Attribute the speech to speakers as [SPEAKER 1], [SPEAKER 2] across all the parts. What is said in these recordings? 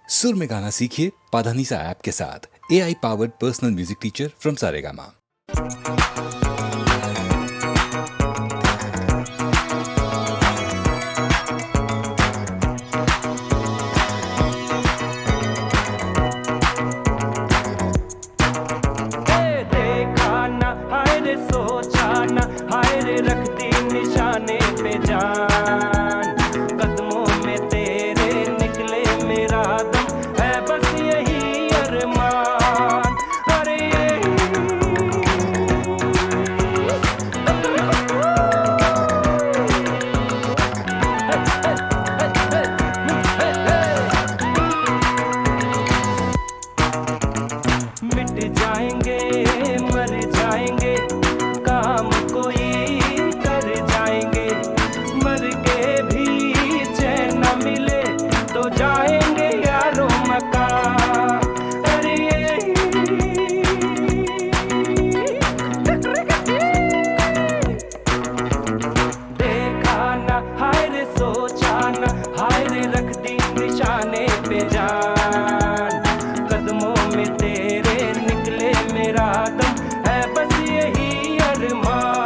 [SPEAKER 1] सुर में गाना सीखिए पाधानीसा ऐप के साथ। AI powered personal music teacher from Saregama.
[SPEAKER 2] रख दी निशाने पे जान, कदमों में तेरे निकले मेरा दम, है बस यही अरमान। अरे मिट जाएंगे मर जाएंगे, काम कोई कर जाएंगे, मर के भी चैन न मिले तो जाएंगे यारों मकान। अरे देखा ना हाय रे सोचा ना, हाय रे रख दी निशाने पे जान, कदमों में तेरे निकले मेरा दम, है बस यही अरमान।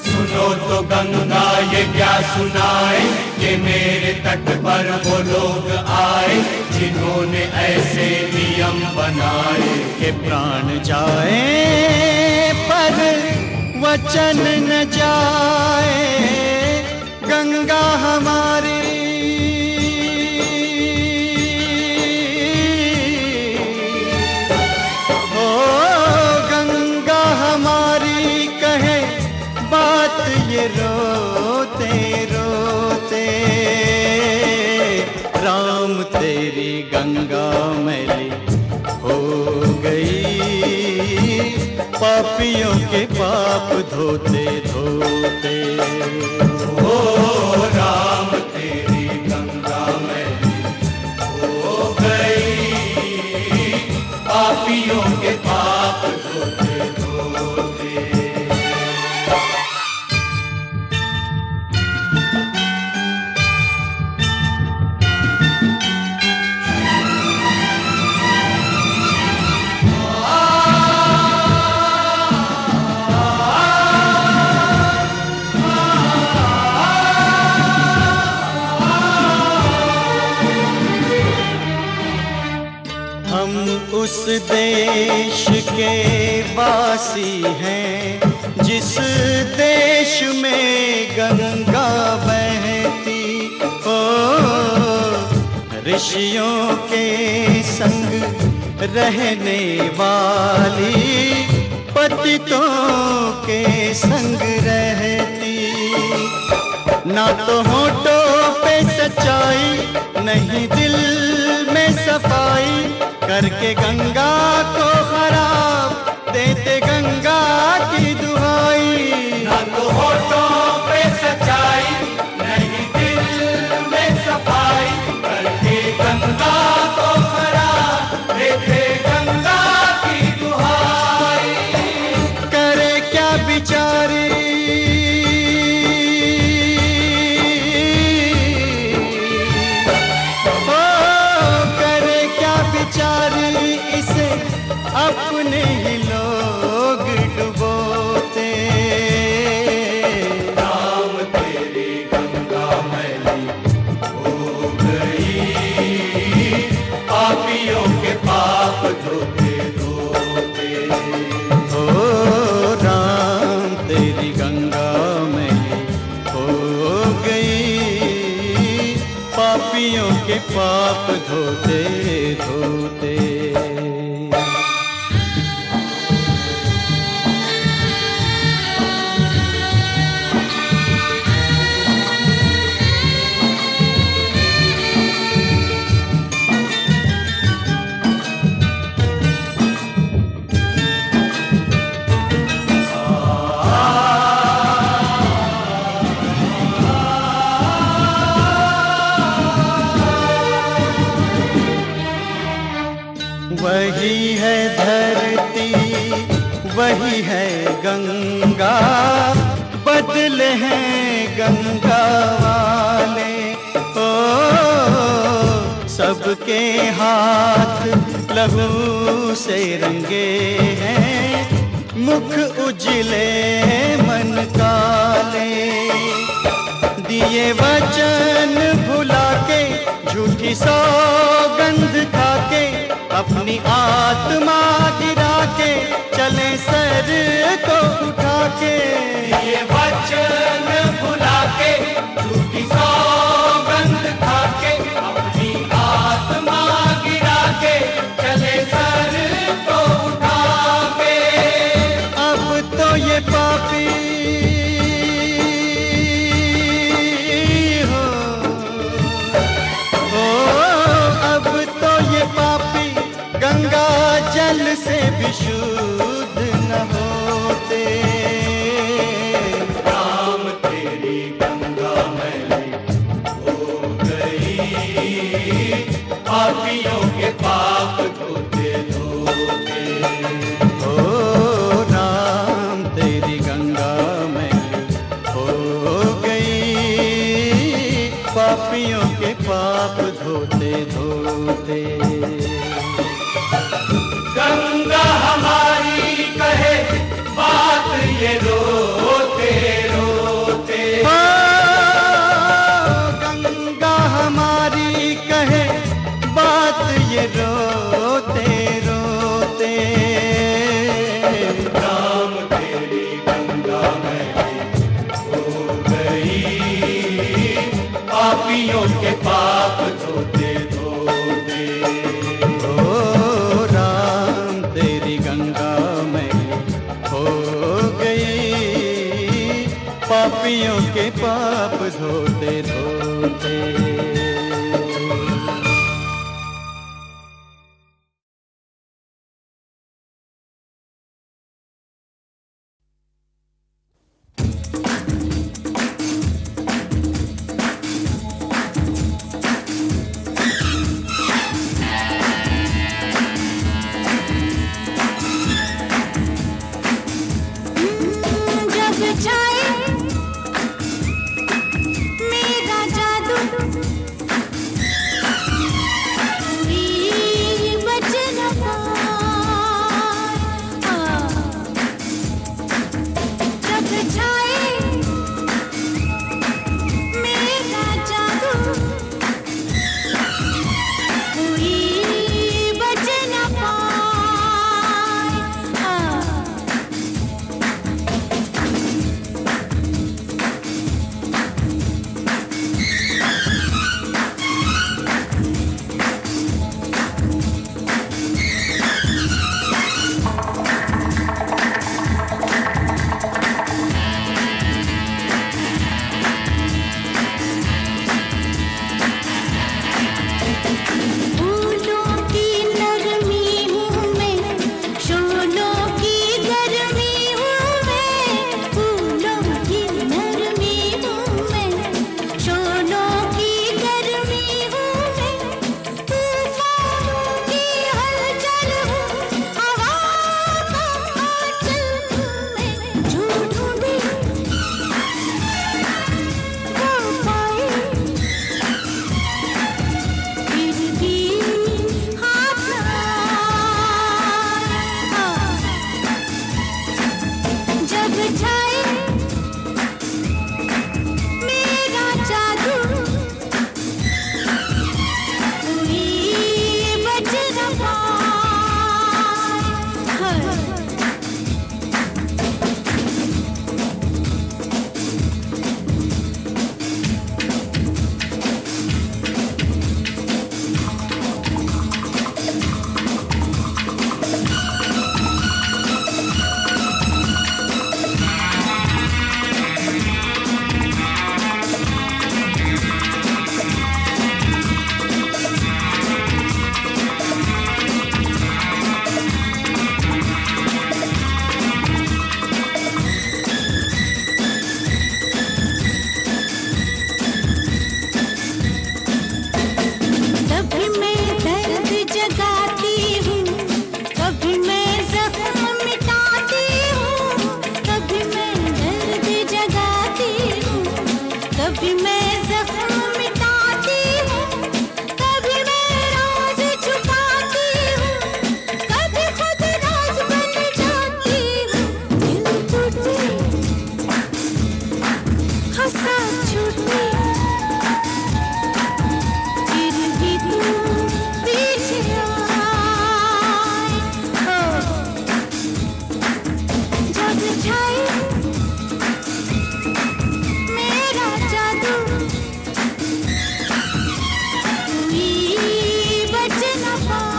[SPEAKER 3] सुनो तो गंगा ये क्या सुनाए, कि मेरे तट पर वो लोग आए जिन्होंने ऐसे नियम बनाए
[SPEAKER 4] कि प्राण जाए पर वचन न जाए। गंगा हमारी ओ गंगा हमारी कहे बात ये रोते रोते। राम तेरी गंगा मैली हो गई, पापियों के पाप धोते धोते।
[SPEAKER 3] ओ राम तेरी गंगा मैली हो गई, पापियों के पाप धोते धोते।
[SPEAKER 4] हम उस देश के वासी हैं जिस देश में गंगा बहती। ओ ऋषियों के संग रहने वाली, पतितों के संग रहती। ना तो होठों पे सच्चाई, नहीं दिल में सफाई, करके गंगा को खराब देते गंगा की दुहाई।
[SPEAKER 3] ना तो होठों पे सच्चाई, नहीं दिल में सफाई, करके गंगा को खराब देते गंगा की दुहाई।
[SPEAKER 4] करे क्या बिचारी बेचारी, इसे अपने ही लोग डुबोते।
[SPEAKER 3] राम तेरी गंगा मैली हो गई, पापियों के पाप धोते धोते।
[SPEAKER 4] ओ राम तेरी गंगा मैली हो गई, पापियों के पाप धोते धोते। वही है गंगा, बदले हैं गंगा वाले। ओ सबके हाथ लहू से रंगे हैं, मुख उजले मन काले। दिए वचन भुला के, झूठी सौगंध खा के, अपनी आत्मा गिरा के चले सर को उठा के।
[SPEAKER 3] ये वचन भुला के, झूठी सौगंध खा के, अपनी आत्मा गिरा के चले सर को उठा के।
[SPEAKER 4] अब तो ये पापी हो, अब तो ये पापी गंगा जल से भी शुद्ध न होते।
[SPEAKER 3] राम तेरी गंगा मैली हो गई, पापियों के पाप धोते धोते।
[SPEAKER 4] ओ राम तेरी गंगा मैली हो गई, पापियों के पाप धोते धोते।
[SPEAKER 3] गंगा हमारी कहे बात ये रोते रोते।
[SPEAKER 4] ओ गंगा हमारी कहे बात ये रोते रोते।
[SPEAKER 3] राम तेरी गंगा मैली हो गई, पापियों के पाप धोते धोते।
[SPEAKER 4] ओ राम तेरी गंगा मैली हो गई, पापियों के पाप धोते धोते।
[SPEAKER 5] जब छाए मेरा जादू कभी मैं जख्म मिटाती हूँ, कभी मैं राज छुपाती हूँ, कभी खुद राज बन जाती हूँ। दिल टूटे, हंसा छूटे, फिर भी तू पीछे आए। जब छाए मेरा जादू, कोई बच न पाए।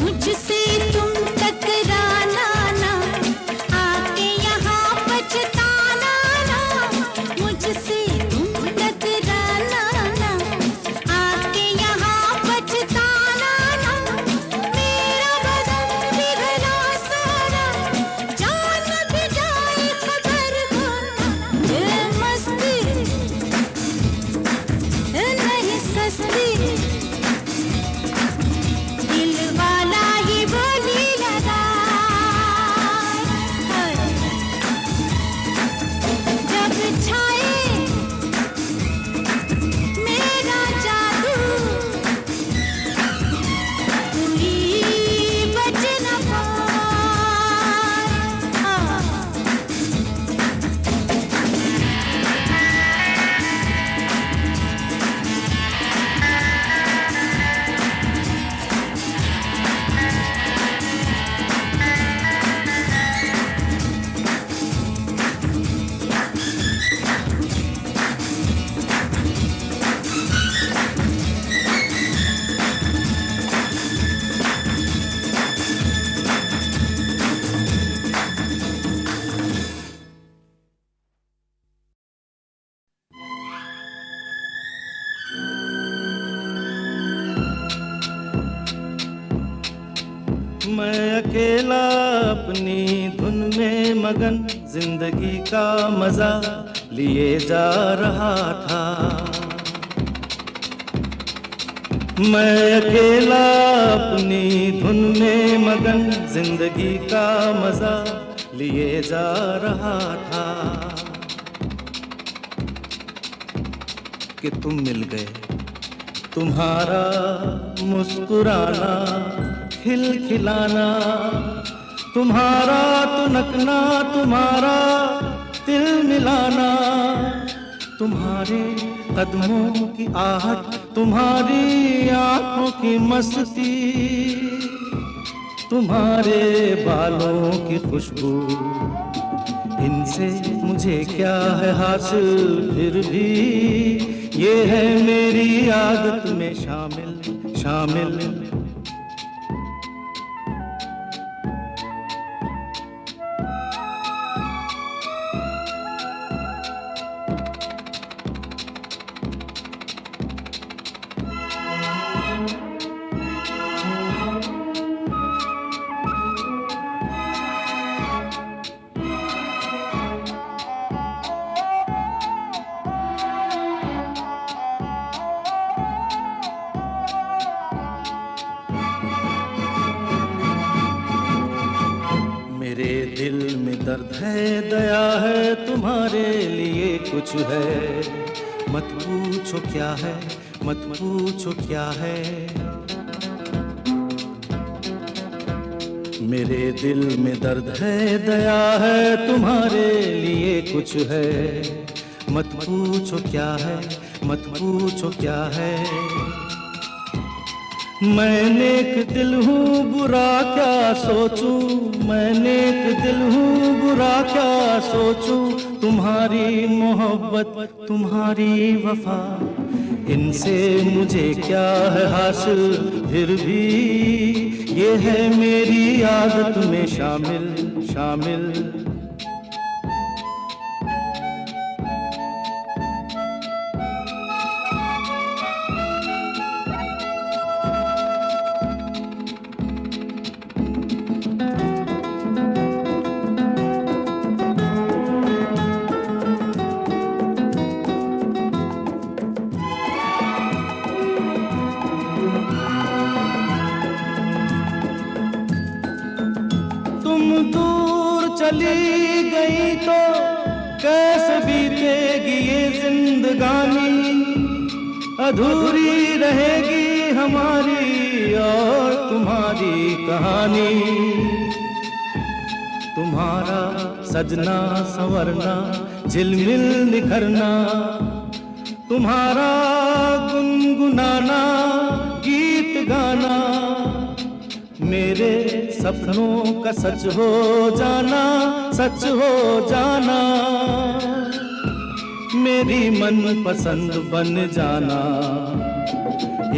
[SPEAKER 5] मुझसे तुम टकराना ना, आके यहाँ पछताना ना। मुझसे तुम टकराना ना, आके यहाँ पछताना ना। मेरा बदन पिघला सारा, जान भी जाए खबर हो ना। ये मस्ती नहीं सस्ती, दिल वाला ही बोली लगाए। जब छाए मेरा जादू, कोई बच न पाए।
[SPEAKER 4] मैं अकेला अपनी धुन में मगन जिंदगी का मजा लिए जा रहा था। मैं अकेला अपनी धुन में मगन जिंदगी का मजा लिए जा रहा था कि तुम मिल गए। तुम्हारा मुस्कुराना, खिलखिलाना, तुम्हारा तुनकना, तुम्हारा तिल मिलाना, तुम्हारे कदमों की आहट, तुम्हारी आंखों की मस्ती, तुम्हारे बालों की खुशबू, इनसे मुझे क्या है हासिल, फिर भी ये है मेरी आदत में शामिल शामिल। मेरे दिल में दर्द है, दया है, तुम्हारे लिए कुछ है। मत पूछो क्या है, मत पूछो क्या है। मेरे दिल में दर्द है, दया है, तुम्हारे लिए कुछ है। मत पूछो क्या है, मत पूछो क्या है। मैं नेक दिल हूँ, बुरा क्या सोचूं, मैं नेक दिल हूँ, बुरा क्या सोचूं। तुम्हारी मोहब्बत, तुम्हारी वफा, इनसे मुझे क्या है हासिल, फिर भी ये है मेरी आदत में शामिल शामिल। चली गई तो कैसे बीतेगी ये जिंदगानी, अधूरी रहेगी हमारी और तुम्हारी कहानी। तुम्हारा सजना संवरना, झिलमिल निखरना, तुम्हारा गुनगुनाना, गीत गाना, मेरे सपनों का सच हो जाना, सच हो जाना, मेरी मन पसंद बन जाना।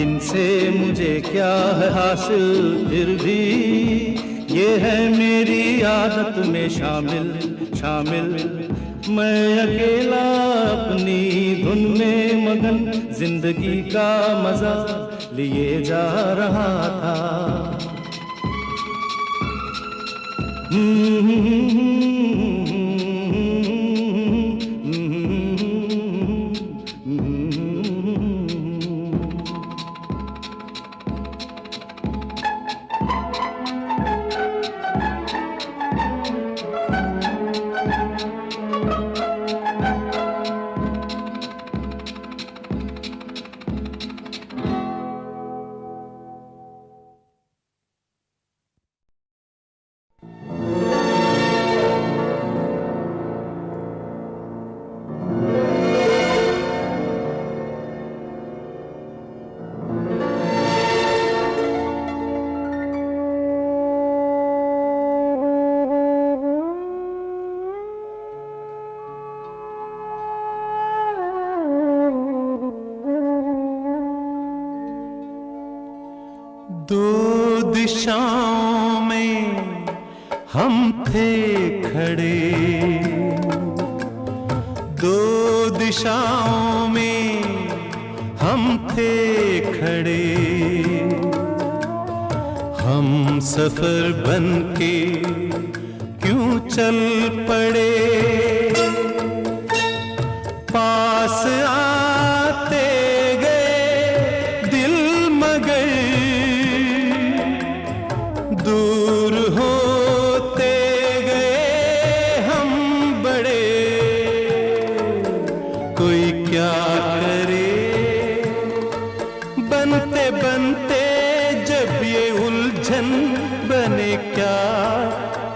[SPEAKER 4] इनसे मुझे क्या है हासिल, फिर भी ये है मेरी आदत में शामिल शामिल। मैं अकेला अपनी धुन में मगन, जिंदगी का मजा लिए जा रहा था।
[SPEAKER 6] दो दिशाओं में हम थे खड़े, दो दिशाओं में हम थे खड़े, हम सफर बनके क्यों चल पड़े। पास आते गए दिल मगर दूर होते गए हम बड़े। कोई क्या करे बनते बनते जब ये उलझन बने, क्या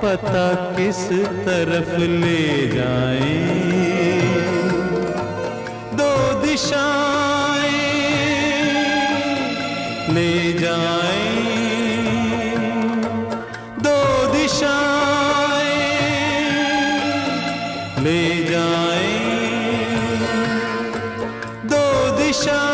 [SPEAKER 6] पता किस तरफ ले जाएं। दो दिशाएं ले जाएं, दो दिशाएं ले जाएं, दो दिशाएं।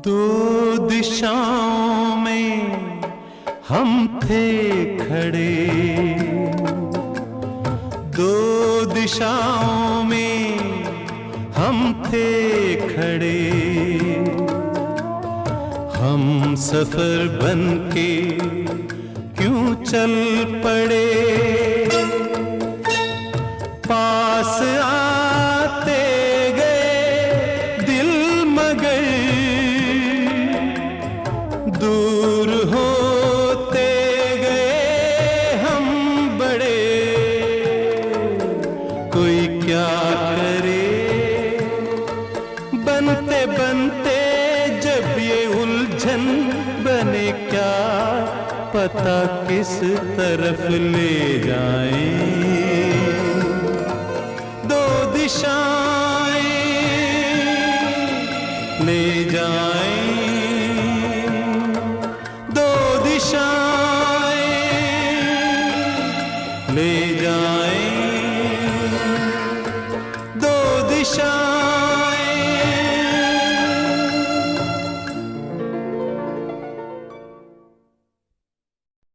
[SPEAKER 6] दो दिशाओं में हम थे खड़े, दो दिशाओं में हम थे खड़े, हम सफर बनके क्यों चल पड़े। पास आते गए दिल मगर दूर होते गए हम बड़े। कोई क्या करे बनते बनते जब ये उलझन बने, क्या पता किस तरफ ले जाएं। दो दिशाएं ले जाएं,